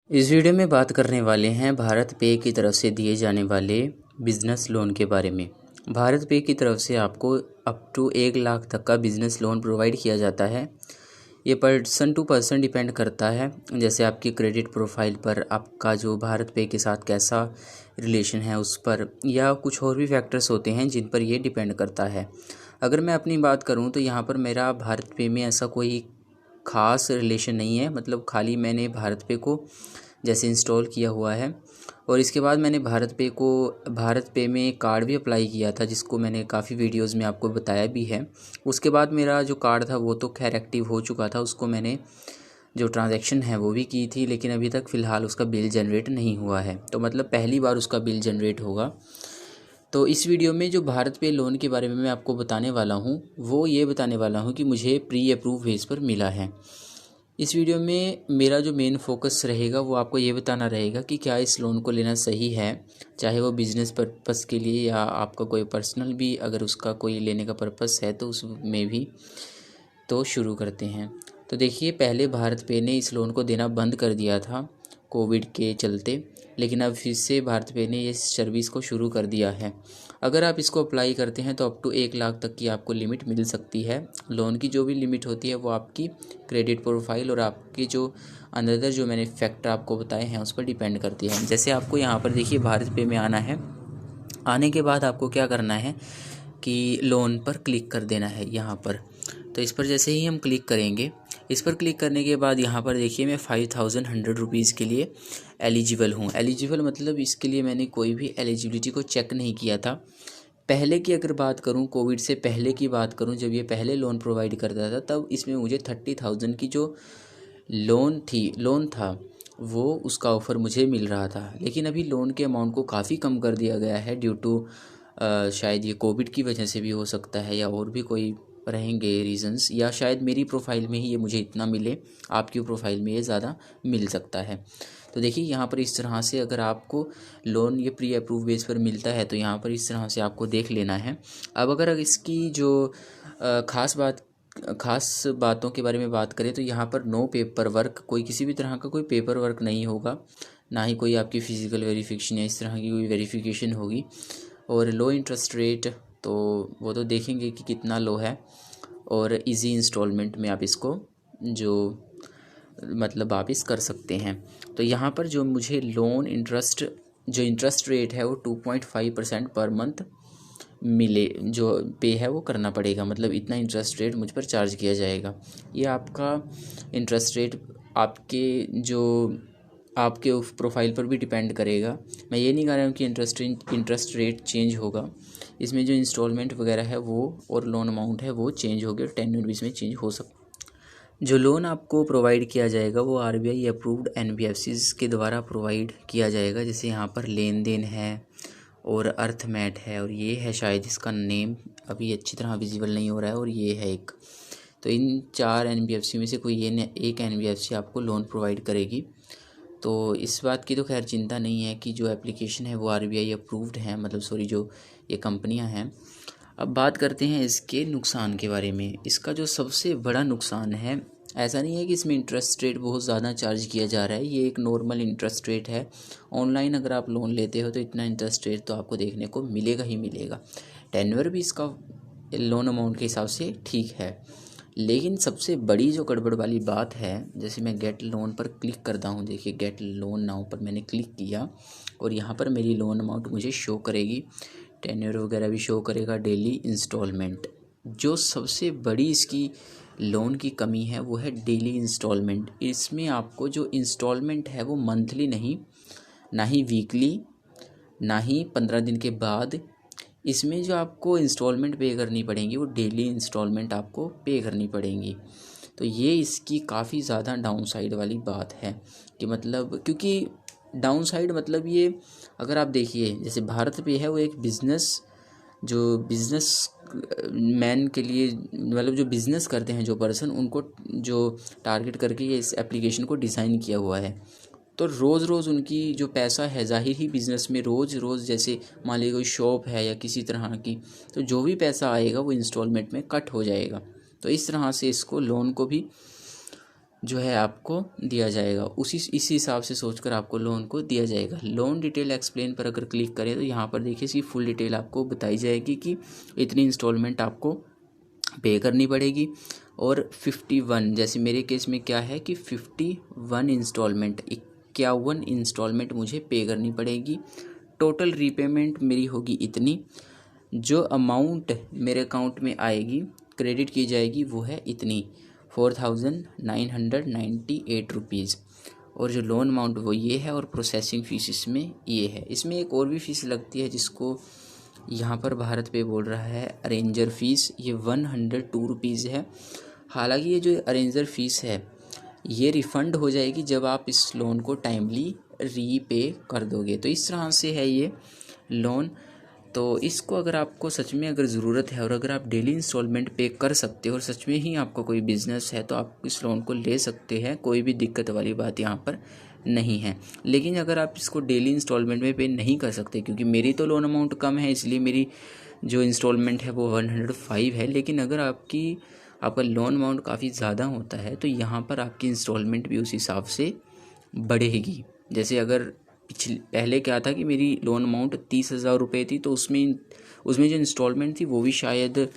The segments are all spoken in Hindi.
इस वीडियो में बात करने वाले हैं भारत पे की तरफ से दिए जाने वाले बिज़नेस लोन के बारे में। भारत पे की तरफ से आपको अप टू 1 लाख तक का बिज़नेस लोन प्रोवाइड किया जाता है। ये पर्सन टू पर्सन डिपेंड करता है, जैसे आपकी क्रेडिट प्रोफाइल पर, आपका जो भारत पे के साथ कैसा रिलेशन है उस पर, या कुछ और भी फैक्टर्स होते हैं जिन पर ये डिपेंड करता है। अगर मैं अपनी बात करूँ तो यहाँ पर मेरा भारत पे में ऐसा कोई ख़ास रिलेशन नहीं है, मतलब खाली मैंने भारत पे को जैसे इंस्टॉल किया हुआ है और इसके बाद मैंने भारत पे में कार्ड भी अप्लाई किया था, जिसको मैंने काफ़ी वीडियोस में आपको बताया भी है। उसके बाद मेरा जो कार्ड था वो तो खैर एक्टिव हो चुका था, उसको मैंने जो ट्रांजैक्शन है वो भी की थी, लेकिन अभी तक फ़िलहाल उसका बिल जनरेट नहीं हुआ है। तो मतलब पहली बार उसका बिल जनरेट होगा। तो इस वीडियो में जो भारत पे लोन के बारे में मैं आपको बताने वाला हूँ वो ये बताने वाला हूँ कि मुझे प्री अप्रूव बेस पर मिला है। इस वीडियो में मेरा जो मेन फोकस रहेगा वो आपको ये बताना रहेगा कि क्या इस लोन को लेना सही है, चाहे वो बिज़नेस पर्पस के लिए या आपका कोई पर्सनल भी अगर उसका कोई लेने का पर्पस है तो उसमें भी। तो शुरू करते हैं। तो देखिए, पहले भारत पे ने इस लोन को देना बंद कर दिया था कोविड के चलते, लेकिन अब फिर से भारत पे ने इस सर्विस को शुरू कर दिया है। अगर आप इसको अप्लाई करते हैं तो अप टू 1 लाख तक की आपको लिमिट मिल सकती है। लोन की जो भी लिमिट होती है वो आपकी क्रेडिट प्रोफाइल और आपकी जो अनदर जो मैंने फैक्टर आपको बताए हैं उस पर डिपेंड करती है। जैसे आपको यहाँ पर देखिए भारत पे में आना है। आने के बाद आपको क्या करना है कि लोन पर क्लिक कर देना है यहाँ पर। तो इस पर जैसे ही हम क्लिक करेंगे, इस पर क्लिक करने के बाद यहाँ पर देखिए मैं 5100 रुपीज़ के लिए एलिजिबल हूँ। एलिजिबल मतलब इसके लिए मैंने कोई भी एलिजिबिलिटी को चेक नहीं किया था। पहले की अगर बात करूँ, कोविड से पहले की बात करूँ, जब ये पहले लोन प्रोवाइड करता था तब इसमें मुझे 30,000 की जो लोन था वो उसका ऑफ़र मुझे मिल रहा था। लेकिन अभी लोन के अमाउंट को काफ़ी कम कर दिया गया है ड्यू टू शायद ये कोविड की वजह से भी हो सकता है, या और भी कोई रहेंगे रीज़न्स, या शायद मेरी प्रोफाइल में ही ये मुझे इतना मिले, आपकी प्रोफाइल में ये ज़्यादा मिल सकता है। तो देखिए यहाँ पर इस तरह से अगर आपको लोन ये प्री अप्रूव बेस पर मिलता है तो यहाँ पर इस तरह से आपको देख लेना है। अब अगर इसकी जो ख़ास बातों के बारे में बात करें तो यहाँ पर नो पेपर वर्क, कोई किसी भी तरह का कोई पेपर वर्क नहीं होगा, ना ही कोई आपकी फ़िज़िकल वेरिफिकेशन या इस तरह की कोई वेरिफिकेशन होगी। और लो इंटरेस्ट रेट तो वो तो देखेंगे कि कितना लो है, और इजी इंस्टॉलमेंट में आप इसको जो मतलब वापस कर सकते हैं। तो यहाँ पर जो मुझे लोन इंटरेस्ट रेट है वो 2.5% पर मंथ मिले, जो पे है वो करना पड़ेगा, मतलब इतना इंटरेस्ट रेट मुझ पर चार्ज किया जाएगा। ये आपका इंटरेस्ट रेट आपके उस प्रोफाइल पर भी डिपेंड करेगा। मैं ये नहीं कह रहा हूँ कि इंटरेस्ट रेट चेंज होगा, इसमें जो इंस्टॉलमेंट वगैरह है वो और लोन अमाउंट है वो चेंज होगी और टेन्योर भी इसमें चेंज हो सकता है। जो लोन आपको प्रोवाइड किया जाएगा वो आरबीआई अप्रूव्ड एनबीएफसीज के द्वारा प्रोवाइड किया जाएगा। जैसे यहाँ पर लेन देन है और अर्थमेट है, और ये है शायद इसका नेम अभी अच्छी तरह विजिबल नहीं हो रहा है, और ये है एक। तो इन 4 एनबीएफसी में से कोई एक एनबीएफसी आपको लोन प्रोवाइड करेगी। तो इस बात की तो खैर चिंता नहीं है कि जो एप्लीकेशन है वो आरबीआई अप्रूव्ड है, मतलब सॉरी, जो ये कंपनियां हैं। अब बात करते हैं इसके नुकसान के बारे में। इसका जो सबसे बड़ा नुकसान है, ऐसा नहीं है कि इसमें इंटरेस्ट रेट बहुत ज़्यादा चार्ज किया जा रहा है, ये एक नॉर्मल इंटरेस्ट रेट है। ऑनलाइन अगर आप लोन लेते हो तो इतना इंटरेस्ट रेट तो आपको देखने को मिलेगा ही मिलेगा। टेन्योर भी इसका लोन अमाउंट के हिसाब से ठीक है। लेकिन सबसे बड़ी जो गड़बड़ वाली बात है, जैसे मैं गेट लोन पर क्लिक करता हूँ, देखिए गेट लोन नाउ पर मैंने क्लिक किया और यहाँ पर मेरी लोन अमाउंट मुझे शो करेगी, टेन्योर वगैरह भी शो करेगा, डेली इंस्टॉलमेंट। जो सबसे बड़ी इसकी लोन की कमी है वो है डेली इंस्टॉलमेंट। इसमें आपको जो इंस्टॉलमेंट है वो मंथली नहीं, ना ही वीकली, ना ही 15 दिन के बाद। इसमें जो आपको इंस्टॉलमेंट पे करनी पड़ेंगी वो डेली इंस्टॉलमेंट आपको पे करनी पड़ेंगी। तो ये इसकी काफ़ी ज़्यादा डाउन साइड वाली बात है कि मतलब, क्योंकि डाउन साइड मतलब ये, अगर आप देखिए जैसे भारत पे है वो एक बिज़नेस मैन के लिए, मतलब जो बिज़नेस करते हैं जो पर्सन, उनको जो टारगेट करके ये इस एप्लीकेशन को डिज़ाइन किया हुआ है। तो रोज़ रोज़ उनकी जो पैसा है, ज़ाहिर ही बिज़नेस में रोज़ रोज़, जैसे मान लीजिए कोई शॉप है या किसी तरह की, तो जो भी पैसा आएगा वो इंस्टॉलमेंट में कट हो जाएगा। तो इस तरह से इसको लोन को भी जो है आपको दिया जाएगा, इसी हिसाब से सोचकर आपको लोन को दिया जाएगा। लोन डिटेल एक्सप्लेन पर अगर क्लिक करें तो यहाँ पर देखिए इसकी फुल डिटेल आपको बताई जाएगी कि इतनी इंस्टॉलमेंट आपको पे करनी पड़ेगी। और 51 जैसे मेरे केस में क्या है कि 51 इंस्टॉलमेंट 51 इंस्टॉलमेंट मुझे पे करनी पड़ेगी। टोटल रीपेमेंट मेरी होगी इतनी, जो अमाउंट मेरे अकाउंट में आएगी क्रेडिट की जाएगी वो है इतनी 4998 रुपीज़। और जो लोन अमाउंट वो ये है, और प्रोसेसिंग फ़ीस इसमें ये है। इसमें एक और भी फ़ीस लगती है जिसको यहाँ पर भारत पे बोल रहा है अरेंजर फ़ीस, ये 102 रुपीज़ है। हालांकि ये जो अरेंजर फ़ीस है ये रिफ़ंड हो जाएगी जब आप इस लोन को टाइमली रीपे कर दोगे। तो इस तरह से है ये लोन। तो इसको अगर आपको सच में अगर ज़रूरत है और अगर आप डेली इंस्टॉलमेंट पे कर सकते हो और सच में ही आपका कोई बिज़नेस है तो आप इस लोन को ले सकते हैं, कोई भी दिक्कत वाली बात यहाँ पर नहीं है। लेकिन अगर आप इसको डेली इंस्टॉलमेंट में पे नहीं कर सकते, क्योंकि मेरी तो लोन अमाउंट कम है इसलिए मेरी जो इंस्टॉलमेंट है वो 105 है, लेकिन अगर आपका लोन अमाउंट काफ़ी ज़्यादा होता है तो यहाँ पर आपकी इंस्टॉलमेंट भी उस हिसाब से बढ़ेगी। जैसे अगर पहले क्या था कि मेरी लोन अमाउंट 30,000 रुपये थी, तो उसमें जो इंस्टॉलमेंट थी वो भी शायद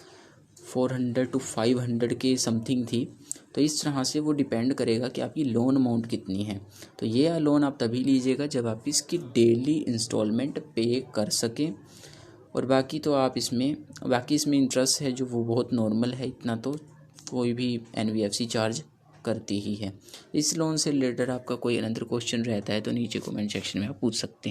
400 to 500 के समथिंग थी। तो इस तरह से वो डिपेंड करेगा कि आपकी लोन अमाउंट कितनी है। तो ये लोन आप तभी लीजिएगा जब आप इसकी डेली इंस्टॉलमेंट पे कर सकें। और बाकी इसमें इंटरेस्ट है जो वो बहुत नॉर्मल है, इतना तो कोई भी NBFC चार्ज करती ही है। इस लोन से रिलेटेड आपका कोई अनदर क्वेश्चन रहता है तो नीचे कमेंट सेक्शन में आप पूछ सकते हैं।